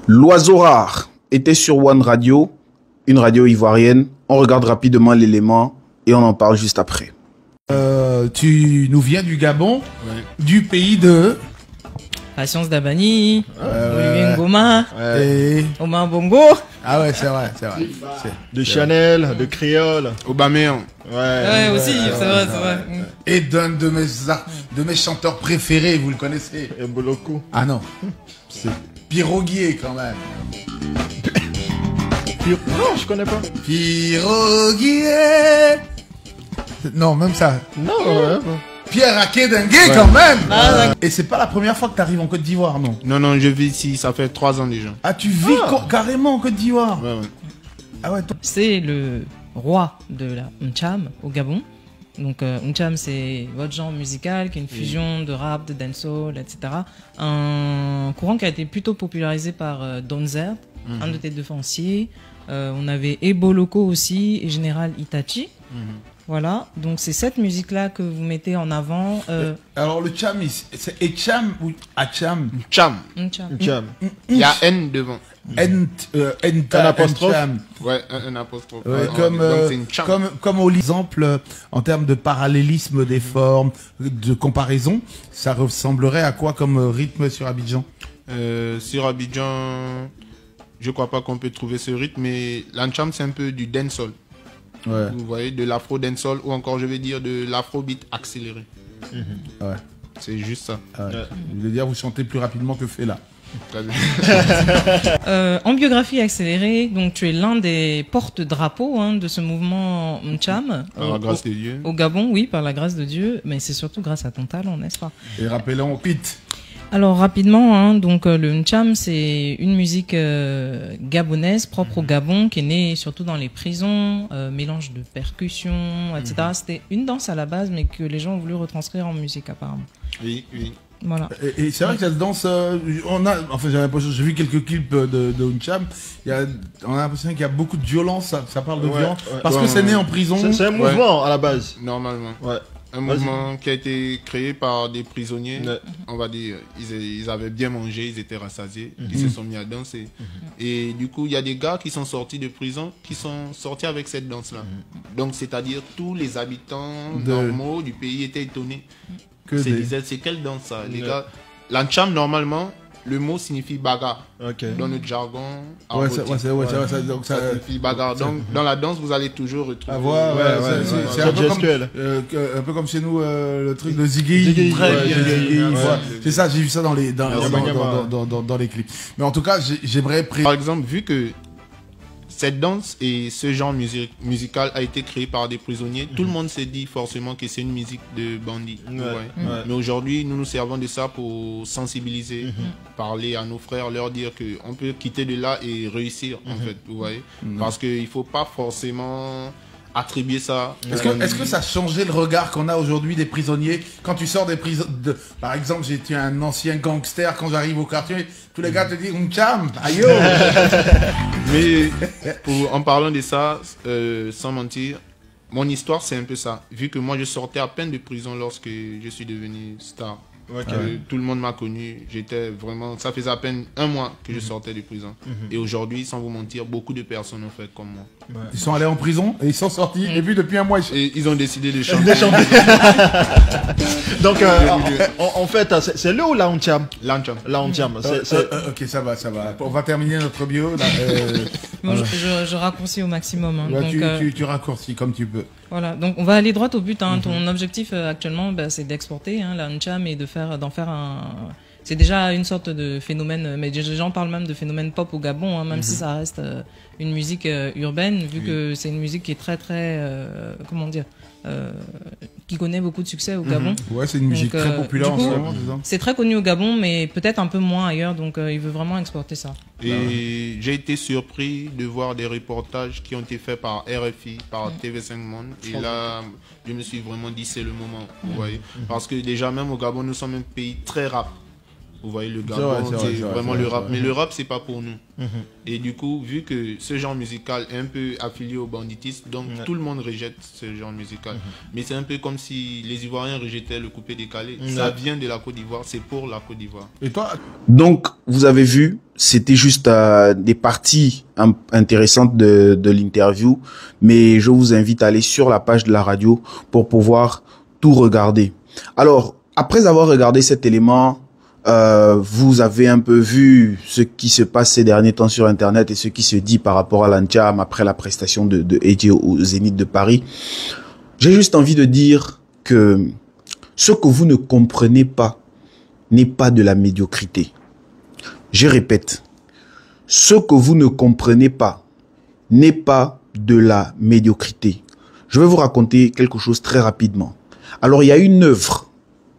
L'oiseau rare était sur One Radio, une radio ivoirienne. On regarde rapidement l'élément et on en parle juste après. Tu nous viens du Gabon, du pays de... Patience Dabani, Olivier Ngoma, Et... Omar Bongo. Ah ouais, c'est vrai. De Chanel, de Créole. Aubameyang. Ouais, aussi, c'est vrai. Et d'un de mes chanteurs préférés, vous le connaissez? Et Boloko. Ah non, c'est Piroguier quand même. Non, je connais pas. Piroguier. Non, même ça. Non, ouais. Pierre Akédengue quand même. Et c'est pas la première fois que tu arrives en Côte d'Ivoire, non? Non, je vis ici, ça fait 3 ans déjà. Ah, tu vis carrément en Côte d'Ivoire? Ouais. Ah ouais, C'est le roi de la N'Cham au Gabon. Donc N'Cham, c'est votre genre musical qui est une fusion de rap, de dancehall, etc. Un courant qui a été plutôt popularisé par Donzer, un de tes défensiers. On avait Ebo Loco aussi et Général Itachi. Voilà, donc c'est cette musique-là que vous mettez en avant. Alors le Cham, c'est Echam ou Acham? Cham. N'Cham. Jam. Il y a N devant. Un apostrophe. Cham. Ouais, un apostrophe. Ouais, Donc c'est une cham. comme au exemple, en termes de parallélisme des formes, de comparaison, ça ressemblerait à quoi comme rythme sur Abidjan? Sur Abidjan, je crois pas qu'on peut trouver ce rythme, mais l'Ancham c'est un peu du dancehall. Ouais. Vous voyez, de l'afro dancehall ou encore je vais dire de l'afrobeat accéléré. Ouais. C'est juste ça. Ouais. Je veux dire, vous chantez plus rapidement que Fela. Très bien. En biographie accélérée, donc tu es l'un des porte-drapeaux de ce mouvement N'Cham. Par la grâce de Dieu. Au Gabon, oui, par la grâce de Dieu, mais c'est surtout grâce à ton talent, n'est-ce pas? Et rappelons Pete. Alors rapidement, donc le N'Cham, c'est une musique gabonaise propre au Gabon qui est née surtout dans les prisons, mélange de percussions, etc. C'était une danse à la base, mais que les gens ont voulu retranscrire en musique apparemment. Oui. Voilà. Et c'est vrai que cette danse, j'ai vu quelques clips de N'Cham. On a l'impression qu'il y a beaucoup de violence. Ça parle de violence parce que c'est né en prison. C'est un mouvement à la base. Normalement. Ouais. Un mouvement qui a été créé par des prisonniers. On va dire, ils avaient bien mangé, ils étaient rassasiés, ils se sont mis à danser. Et du coup, il y a des gars qui sont sortis de prison, qui sont sortis avec cette danse-là. Donc, c'est-à-dire tous les habitants normaux du pays étaient étonnés. C'est quelle danse ça? Les gars, l'Ancham, normalement, le mot signifie bagarre. Dans notre jargon. Ouais, c'est vrai. Donc ça signifie bagarre. Donc, dans la danse, vous allez toujours retrouver. C'est un peu comme chez nous, le truc de Ziggy. C'est ça, j'ai vu ça dans les clips. Mais en tout cas, j'aimerais... Par exemple, vu que cette danse et ce genre musical a été créé par des prisonniers, tout le monde s'est dit forcément que c'est une musique de bandits. Mais aujourd'hui, nous nous servons de ça pour sensibiliser, parler à nos frères, leur dire qu'on peut quitter de là et réussir, en fait, vous voyez. Parce qu'il ne faut pas forcément attribuer ça. Est-ce que ça a changé le regard qu'on a aujourd'hui des prisonniers? Quand tu sors des prisons, par exemple, j'étais un ancien gangster, quand j'arrive au quartier, tous les gars te disent N'Cham, aïe. Mais en parlant de ça, sans mentir, mon histoire c'est un peu ça. Vu que moi je sortais à peine de prison lorsque je suis devenu star. Tout le monde m'a connu, j'étais vraiment, ça faisait à peine 1 mois que je sortais de prison. Et aujourd'hui, sans vous mentir, beaucoup de personnes ont fait comme moi. Ils sont allés en prison et ils sont sortis et puis depuis 1 mois ils ont décidé de chanter. Donc en fait, c'est le ou la N'Cham? La N'Cham. Ok, ça va. On va terminer notre bio. Je raccourcis au maximum. Tu raccourcis comme tu peux. Voilà, donc on va aller droit au but. Ton objectif actuellement, c'est d'exporter la N'Cham et d'en faire un... C'est déjà une sorte de phénomène, mais les gens parlent même de phénomène pop au Gabon, même si ça reste une musique urbaine, vu que c'est une musique qui est très comment dire, qui connaît beaucoup de succès au Gabon. Ouais, c'est une musique très populaire en ce moment. C'est très connu au Gabon, mais peut-être un peu moins ailleurs, donc il veut vraiment exporter ça. Et j'ai été surpris de voir des reportages qui ont été faits par RFI, par TV5 Monde. Et là, je me suis vraiment dit c'est le moment, vous voyez. Parce que déjà même au Gabon, nous sommes un pays très rap. Vous voyez, le Gabon, c'est vraiment le rap. Mais le rap, c'est pas pour nous. Et du coup, vu que ce genre musical est un peu affilié au banditisme, donc tout le monde rejette ce genre musical. Mais c'est un peu comme si les Ivoiriens rejetaient le coupé-décalé. Ça vient de la Côte d'Ivoire, c'est pour la Côte d'Ivoire. Et toi? Donc, vous avez vu, c'était juste des parties intéressantes de l'interview, mais je vous invite à aller sur la page de la radio pour pouvoir tout regarder. Alors, après avoir regardé cet élément, vous avez un peu vu ce qui se passe ces derniers temps sur Internet et ce qui se dit par rapport à l'Anthiam après la prestation de Edji au Zénith de Paris. J'ai juste envie de dire que ce que vous ne comprenez pas n'est pas de la médiocrité. Je répète, ce que vous ne comprenez pas n'est pas de la médiocrité. Je vais vous raconter quelque chose très rapidement. Alors, il y a une œuvre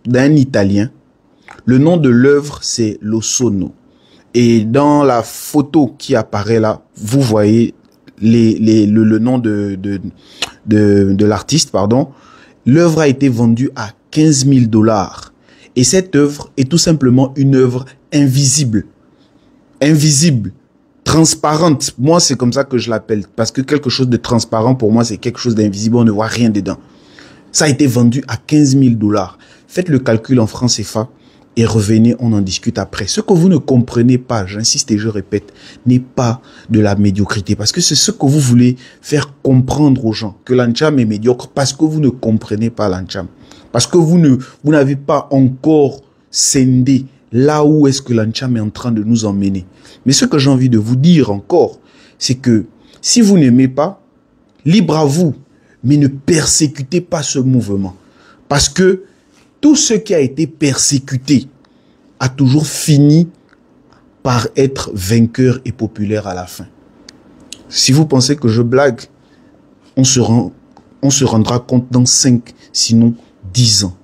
d'un Italien. Le nom de l'œuvre, c'est Lo Sono. Et dans la photo qui apparaît là, vous voyez le nom de l'artiste, pardon. L'œuvre a été vendue à 15 000 $. Et cette œuvre est tout simplement une œuvre invisible. Invisible. Transparente. Moi, c'est comme ça que je l'appelle. Parce que quelque chose de transparent, pour moi, c'est quelque chose d'invisible. On ne voit rien dedans. Ça a été vendu à 15 000 $. Faites le calcul en francs CFA et revenez, on en discute après. Ce que vous ne comprenez pas, j'insiste et je répète, n'est pas de la médiocrité. Parce que c'est ce que vous voulez faire comprendre aux gens, que l'Anthiam est médiocre parce que vous ne comprenez pas l'Anthiam. Parce que vous n'avez pas encore scindé là où est-ce que l'Anthiam est en train de nous emmener. Mais ce que j'ai envie de vous dire encore, c'est que si vous n'aimez pas, libre à vous, mais ne persécutez pas ce mouvement. Parce que tout ce qui a été persécuté a toujours fini par être vainqueur et populaire à la fin. Si vous pensez que je blague, on se rendra compte dans 5, sinon 10 ans.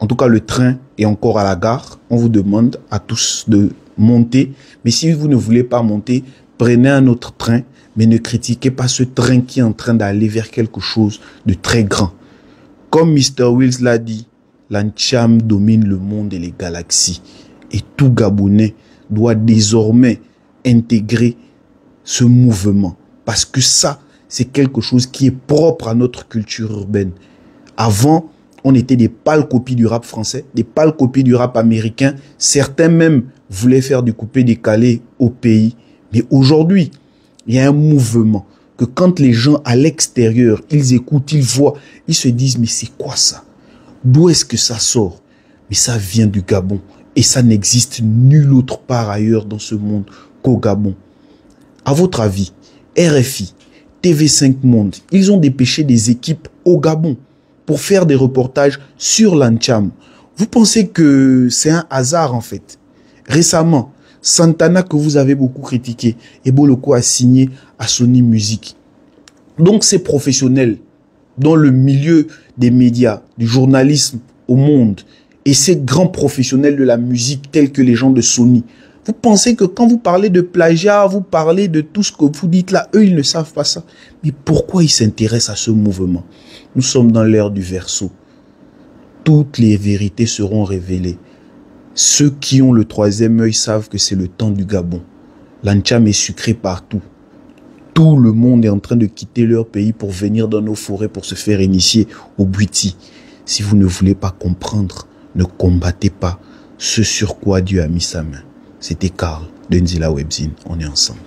En tout cas, le train est encore à la gare. On vous demande à tous de monter. Mais si vous ne voulez pas monter, prenez un autre train. Mais ne critiquez pas ce train qui est en train d'aller vers quelque chose de très grand. Comme Mr. Wills l'a dit, l'Anthiam domine le monde et les galaxies. Et tout Gabonais doit désormais intégrer ce mouvement. Parce que ça, c'est quelque chose qui est propre à notre culture urbaine. Avant, on était des pâles copies du rap français, des pâles copies du rap américain. Certains même voulaient faire du coupé-décalé au pays. Mais aujourd'hui, il y a un mouvement que quand les gens à l'extérieur, ils écoutent, ils voient, ils se disent, mais c'est quoi ça? D'où est-ce que ça sort? Mais ça vient du Gabon. Et ça n'existe nulle autre part ailleurs dans ce monde qu'au Gabon. À votre avis, RFI, TV5 Monde, ils ont dépêché des équipes au Gabon pour faire des reportages sur l'Anthiam. Vous pensez que c'est un hasard en fait? Récemment, Santana, que vous avez beaucoup critiqué, Ebo Loko a signé à Sony Music. Donc ces professionnels dans le milieu des médias, du journalisme au monde, et ces grands professionnels de la musique tels que les gens de Sony, vous pensez que quand vous parlez de plagiat, vous parlez de tout ce que vous dites là, eux ils ne savent pas ça. Mais pourquoi ils s'intéressent à ce mouvement? Nous sommes dans l'ère du verseau. Toutes les vérités seront révélées. Ceux qui ont le troisième œil savent que c'est le temps du Gabon. L'Anthiam est sucré partout. Tout le monde est en train de quitter leur pays pour venir dans nos forêts pour se faire initier au Bwiti. Si vous ne voulez pas comprendre, ne combattez pas ce sur quoi Dieu a mis sa main. C'était Karl de Nzila Webzine. On est ensemble.